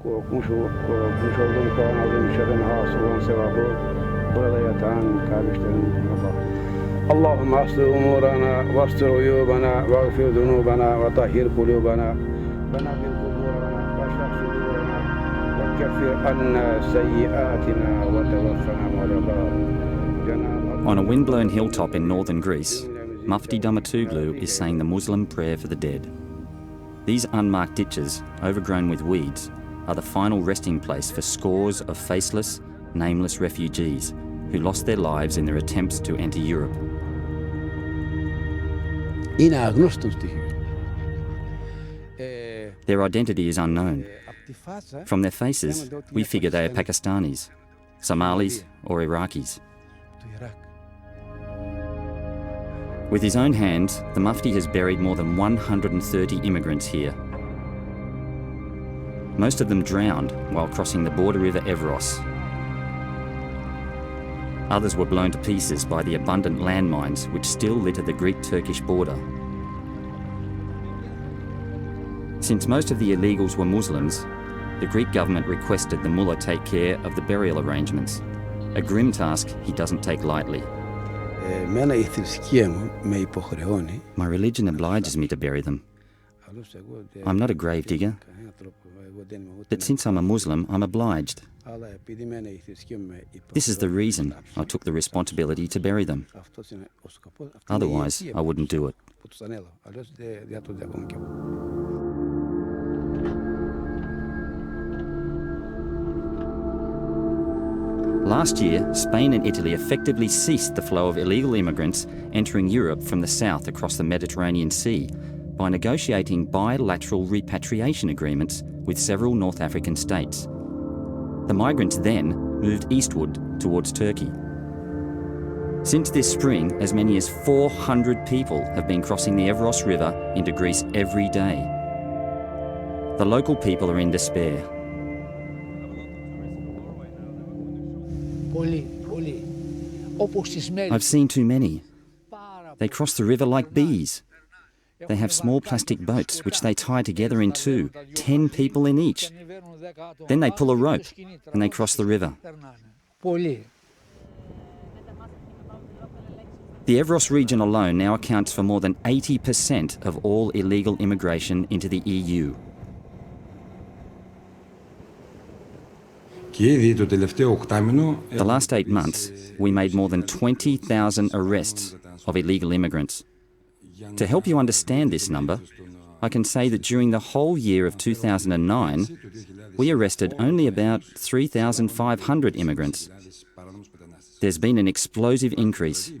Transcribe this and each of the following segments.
korkmuş olduğum Kur'an azim işlerden hasıl olan sevabı burada yatan kardeşlerime bak. Allahümme asli umurana, vastur uyubana, vagfir zunubana, ve tahhir kulubana, ve nabil kuburana, ve şrah sudurana, ve keffir anna seyyiatina, ve tevaffana ma'al-abrar. On a windblown hilltop in northern Greece, Mufti Damatoglu is saying the Muslim prayer for the dead. These unmarked ditches, overgrown with weeds, are the final resting place for scores of faceless, nameless refugees who lost their lives in their attempts to enter Europe. Their identity is unknown. From their faces, we figure they are Pakistanis, Somalis or Iraqis. With his own hands, the Mufti has buried more than 130 immigrants here. Most of them drowned while crossing the border river Evros. Others were blown to pieces by the abundant landmines which still litter the Greek-Turkish border. Since most of the illegals were Muslims, the Greek government requested the mullah take care of the burial arrangements, a grim task he doesn't take lightly. My religion obliges me to bury them. I'm not a grave digger, but since I'm a Muslim, I'm obliged. This is the reason I took the responsibility to bury them. Otherwise, I wouldn't do it. Last year, Spain and Italy effectively ceased the flow of illegal immigrants entering Europe from the south across the Mediterranean Sea by negotiating bilateral repatriation agreements with several North African states. The migrants then moved eastward towards Turkey. Since this spring, as many as 400 people have been crossing the Evros River into Greece every day. The local people are in despair. I've seen too many. They cross the river like bees. They have small plastic boats which they tie together in two, 10 people in each. Then they pull a rope and they cross the river. The Evros region alone now accounts for more than 80% of all illegal immigration into the EU. The last 8 months, we made more than 20,000 arrests of illegal immigrants. To help you understand this number, I can say that during the whole year of 2009, we arrested only about 3,500 immigrants. There's been an explosive increase.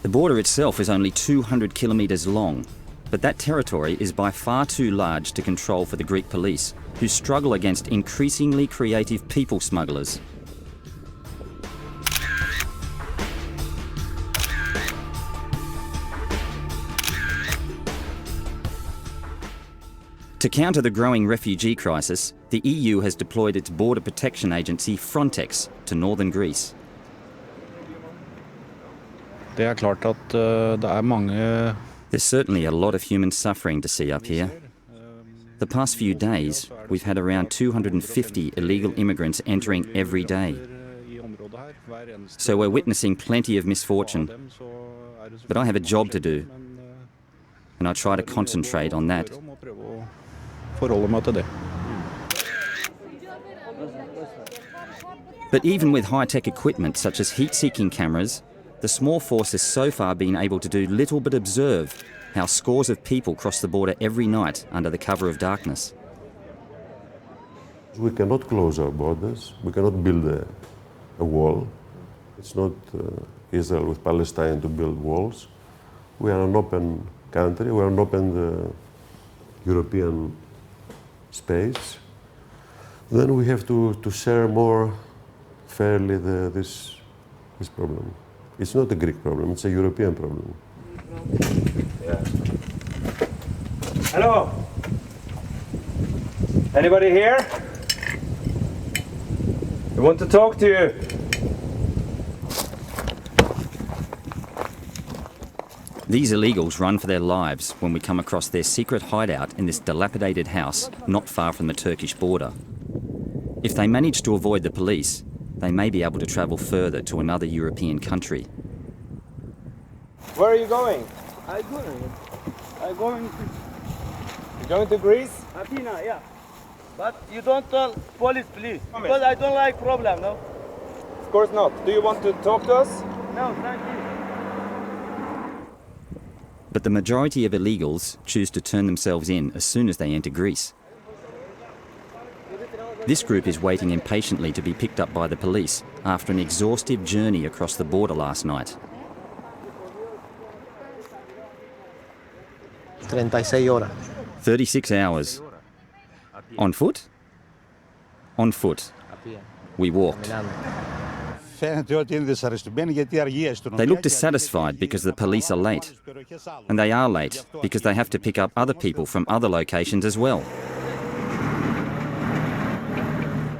The border itself is only 200 kilometres long, but that territory is by far too large to control for the Greek police, who struggle against increasingly creative people smugglers. To counter the growing refugee crisis, the EU has deployed its border protection agency Frontex to northern Greece. There's certainly a lot of human suffering to see up here. The past few days, we've had around 250 illegal immigrants entering every day. So we're witnessing plenty of misfortune. But I have a job to do, and I try to concentrate on that. But even with high-tech equipment such as heat-seeking cameras, the small force has so far been able to do little but observe how scores of people cross the border every night under the cover of darkness. We cannot close our borders. We cannot build a wall. It's not Israel with Palestine to build walls. We are an open country. We are an open European space. Then we have to share more fairly this problem. It's not a Greek problem, it's a European problem. Yeah. Hello? Anybody here? We want to talk to you. These illegals run for their lives when we come across their secret hideout in this dilapidated house not far from the Turkish border. If they manage to avoid the police, they may be able to travel further to another European country. Where are you going? I'm going to You're going to Greece? Athens, yeah. But you don't tell police, please. Because I don't like problem, no? Of course not. Do you want to talk to us? No, thank you. But the majority of illegals choose to turn themselves in as soon as they enter Greece. This group is waiting impatiently to be picked up by the police after an exhaustive journey across the border last night. 36 horas. 36 hours. On foot? On foot. We walked. They look dissatisfied because the police are late. And they are late because they have to pick up other people from other locations as well.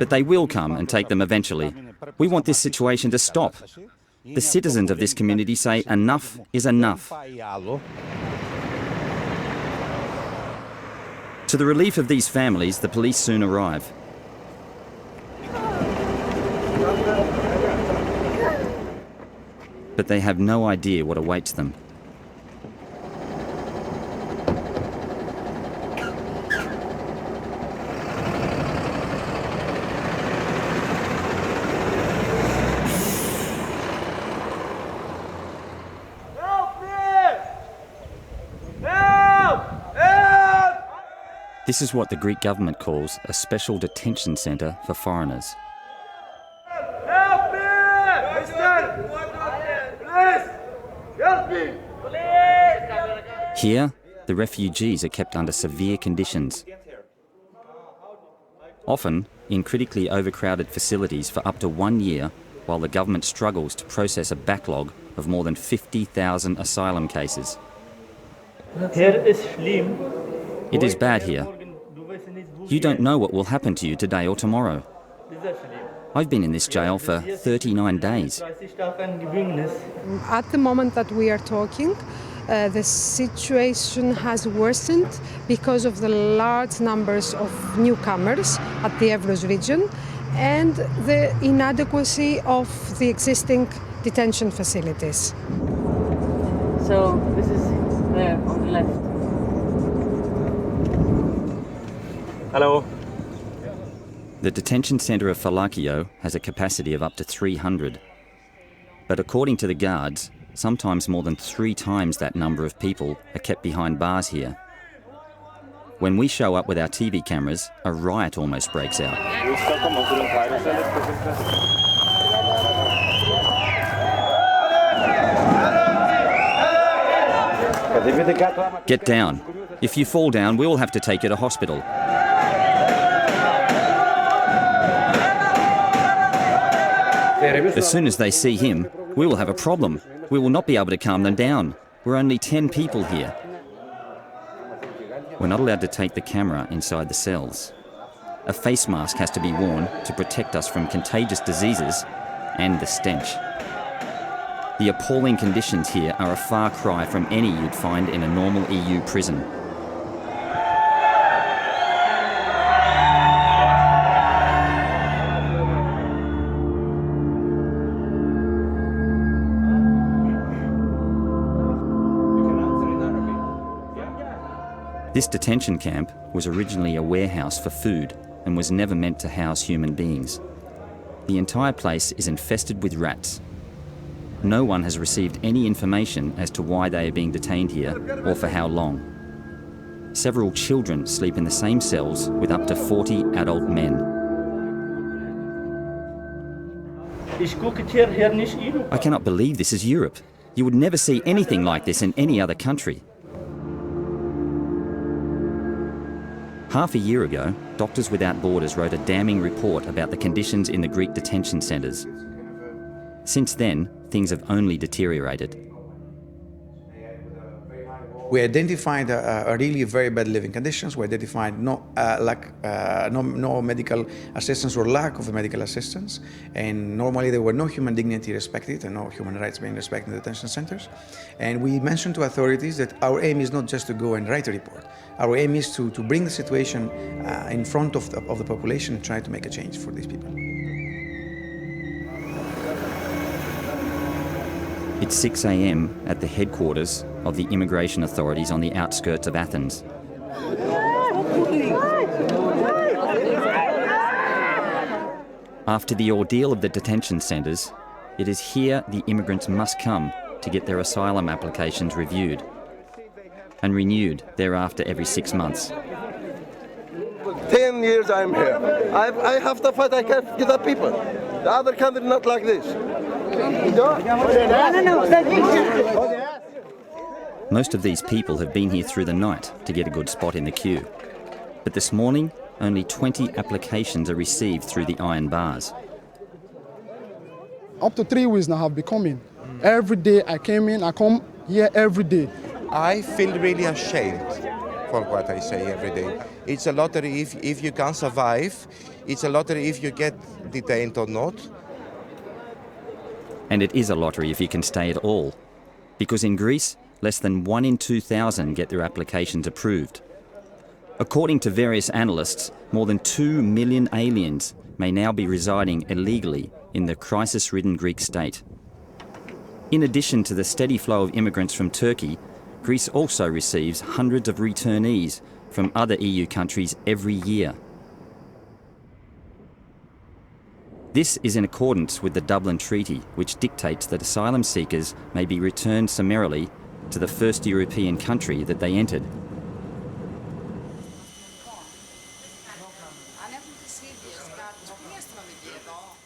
But they will come and take them eventually. We want this situation to stop. The citizens of this community say enough is enough. To the relief of these families, the police soon arrive. But they have no idea what awaits them. This is what the Greek government calls a special detention centre for foreigners. Help me! Mister! Please! Help me! Here, the refugees are kept under severe conditions. Often in critically overcrowded facilities for up to 1 year, while the government struggles to process a backlog of more than 50,000 asylum cases. Here is schlimm. It is bad here. You don't know what will happen to you today or tomorrow. I've been in this jail for 39 days. At the moment that we are talking, the situation has worsened because of the large numbers of newcomers at the Evros region and the inadequacy of the existing detention facilities. So this is there on the left. Hello. The detention centre of Falakio has a capacity of up to 300. But according to the guards, sometimes more than 3 times that number of people are kept behind bars here. When we show up with our TV cameras, a riot almost breaks out. Get down. If you fall down, we will have to take you to hospital. As soon as they see him, we will have a problem. We will not be able to calm them down. We're only 10 people here. We're not allowed to take the camera inside the cells. A face mask has to be worn to protect us from contagious diseases and the stench. The appalling conditions here are a far cry from any you'd find in a normal EU prison. This detention camp was originally a warehouse for food and was never meant to house human beings. The entire place is infested with rats. No one has received any information as to why they are being detained here or for how long. Several children sleep in the same cells with up to 40 adult men. I cannot believe this is Europe. You would never see anything like this in any other country. Half a year ago, Doctors Without Borders wrote a damning report about the conditions in the Greek detention centres. Since then, things have only deteriorated. We identified really very bad living conditions. We identified no medical assistance or lack of medical assistance. And normally there were no human dignity respected and no human rights being respected in detention centers. And we mentioned to authorities that our aim is not just to go and write a report. Our aim is to bring the situation in front of the population and try to make a change for these people. It's 6 a.m. at the headquarters of the immigration authorities on the outskirts of Athens. After the ordeal of the detention centres, it is here the immigrants must come to get their asylum applications reviewed and renewed thereafter every 6 months. 10 years I'm here. I have to fight against the people. The other country not like this. Most of these people have been here through the night to get a good spot in the queue. But this morning, only 20 applications are received through the iron bars. Up to 3 weeks now have been coming. Every day I came in, I come here every day. I feel really ashamed for what I say every day. It's a lottery if you can survive. It's a lottery if you get detained or not. And it is a lottery if you can stay at all. Because in Greece, less than 1 in 2,000 get their applications approved. According to various analysts, more than 2 million aliens may now be residing illegally in the crisis-ridden Greek state. In addition to the steady flow of immigrants from Turkey, Greece also receives hundreds of returnees from other EU countries every year. This is in accordance with the Dublin Treaty, which dictates that asylum seekers may be returned summarily to the first European country that they entered.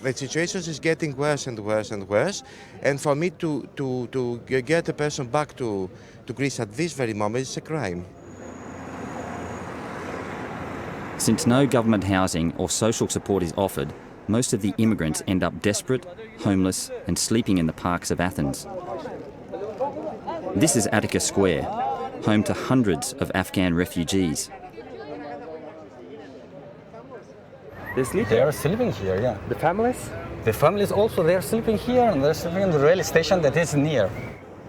The situation is getting worse and worse and worse, and for me to get a person back to Greece at this very moment is a crime. Since no government housing or social support is offered, most of the immigrants end up desperate, homeless, and sleeping in the parks of Athens. This is Attica Square, home to hundreds of Afghan refugees. They are sleeping here, yeah. The families? The families also, they are sleeping here, and they're sleeping in the railway station that is near.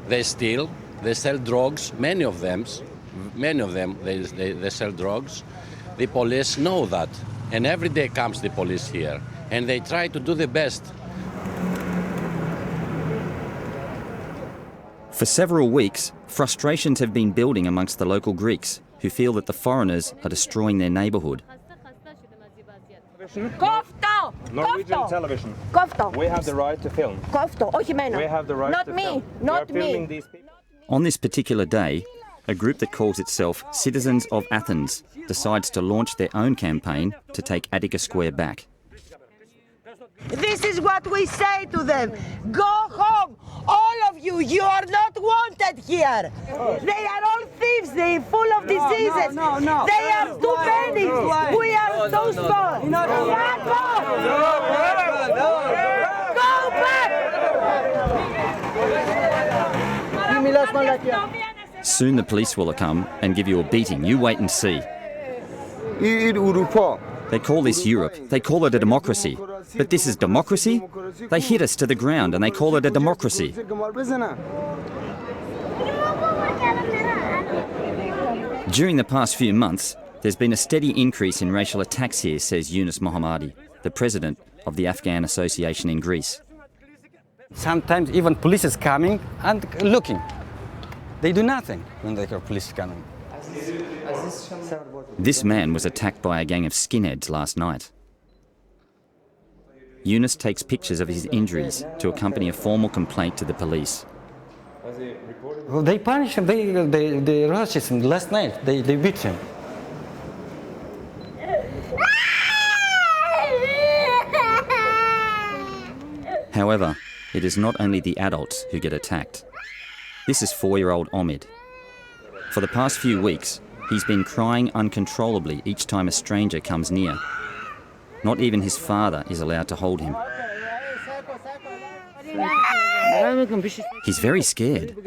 They steal, they sell drugs, many of them, they sell drugs. The police know that, and every day comes the police here, and they try to do the best. For several weeks, frustrations have been building amongst the local Greeks, who feel that the foreigners are destroying their neighbourhood. Norwegian television. We have the right to film. We have the right not to me, film. not we are filming me. These people. On this particular day, a group that calls itself Citizens of Athens decides to launch their own campaign to take Attica Square back. This is what we say to them. Go home, all of you. You are not wanted here. They are all thieves. They are full of diseases. They are too many. We are so small. Back off. Go back. Soon the police will come and give you a beating. You wait and see. They call this Europe. They call it a democracy. But this is democracy? They hit us to the ground and they call it a democracy. During the past few months, there's been a steady increase in racial attacks here, says Yunus Mohammadi, the president of the Afghan Association in Greece. Sometimes even police is coming and looking. They do nothing when they hear police coming. This man was attacked by a gang of skinheads last night. Yunus takes pictures of his injuries to accompany a formal complaint to the police. Well, they punish him, they rushed him last night, they beat him. However, it is not only the adults who get attacked. This is 4-year-old Omid. For the past few weeks, he's been crying uncontrollably each time a stranger comes near. Not even his father is allowed to hold him. He's very scared.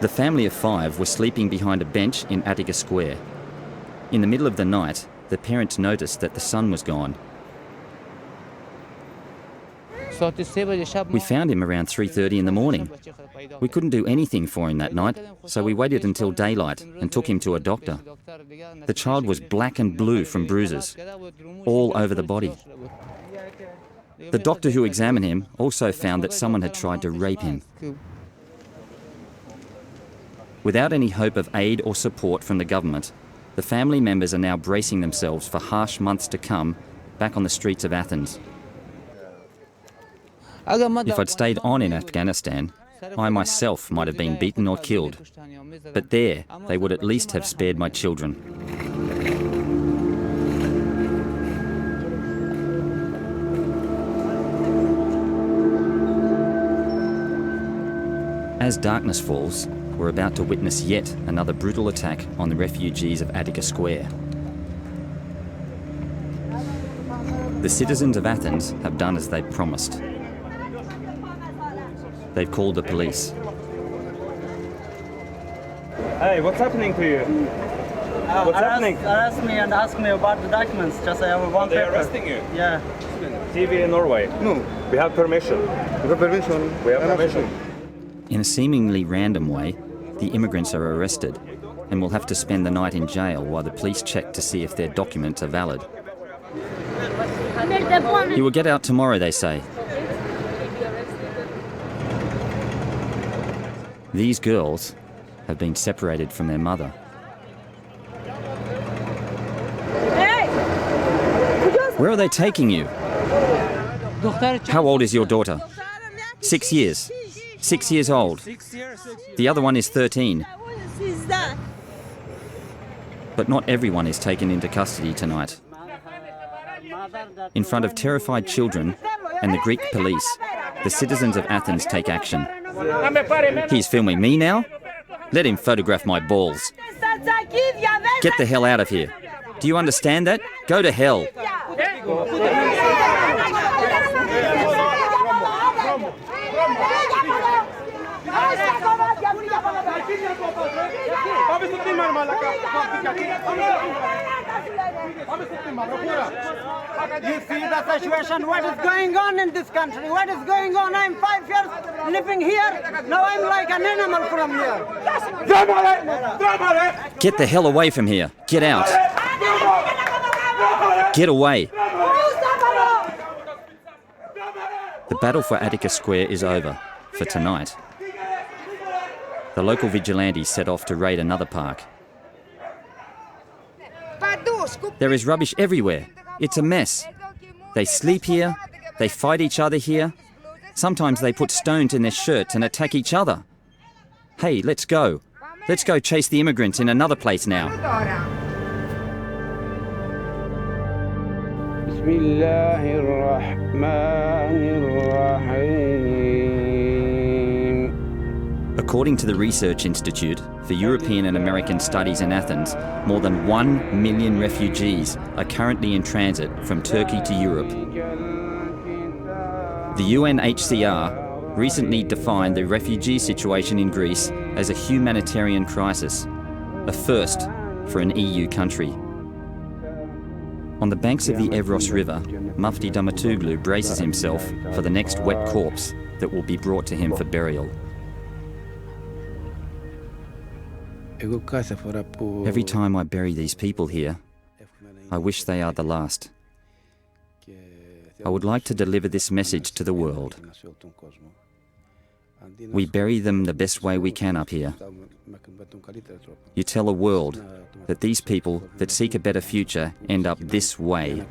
The family of 5 were sleeping behind a bench in Attica Square. In the middle of the night, the parents noticed that the sun was gone. We found him around 3:30 in the morning. We couldn't do anything for him that night, so we waited until daylight and took him to a doctor. The child was black and blue from bruises, all over the body. The doctor who examined him also found that someone had tried to rape him. Without any hope of aid or support from the government, the family members are now bracing themselves for harsh months to come back on the streets of Athens. If I'd stayed on in Afghanistan, I myself might have been beaten or killed. But there, they would at least have spared my children. As darkness falls, we're about to witness yet another brutal attack on the refugees of Attica Square. The citizens of Athens have done as they promised. They've called the police. Hey, what's happening to you? What's happening? Arrest me and ask me about the documents. Just I have one paper. They're arresting you? Yeah. TV in Norway? No. We have permission. We have permission. We have permission. In a seemingly random way, the immigrants are arrested and will have to spend the night in jail while the police check to see if their documents are valid. He will get out tomorrow, they say. These girls have been separated from their mother. Where are they taking you? How old is your daughter? 6 years. 6 years old. The other one is 13. But not everyone is taken into custody tonight. In front of terrified children and the Greek police, the citizens of Athens take action. He's filming me now? Let him photograph my balls. Get the hell out of here. Do you understand that? Go to hell. You see the situation, what is going on in this country? What is going on? I'm 5 years living here. Now I'm like an animal from here. Get the hell away from here. Get out. Get away. The battle for Attica Square is over, for tonight. The local vigilantes set off to raid another park. There is rubbish everywhere. It's a mess. They sleep here, they fight each other here. Sometimes they put stones in their shirts and attack each other. Hey, let's go. Let's go chase the immigrants in another place now. According to the Research Institute for European and American Studies in Athens, more than 1 million refugees are currently in transit from Turkey to Europe. The UNHCR recently defined the refugee situation in Greece as a humanitarian crisis, a first for an EU country. On the banks of the Evros River, Mufti Damatoglu braces himself for the next wet corpse that will be brought to him for burial. Every time I bury these people here, I wish they are the last. I would like to deliver this message to the world. We bury them the best way we can up here. You tell the world that these people that seek a better future end up this way.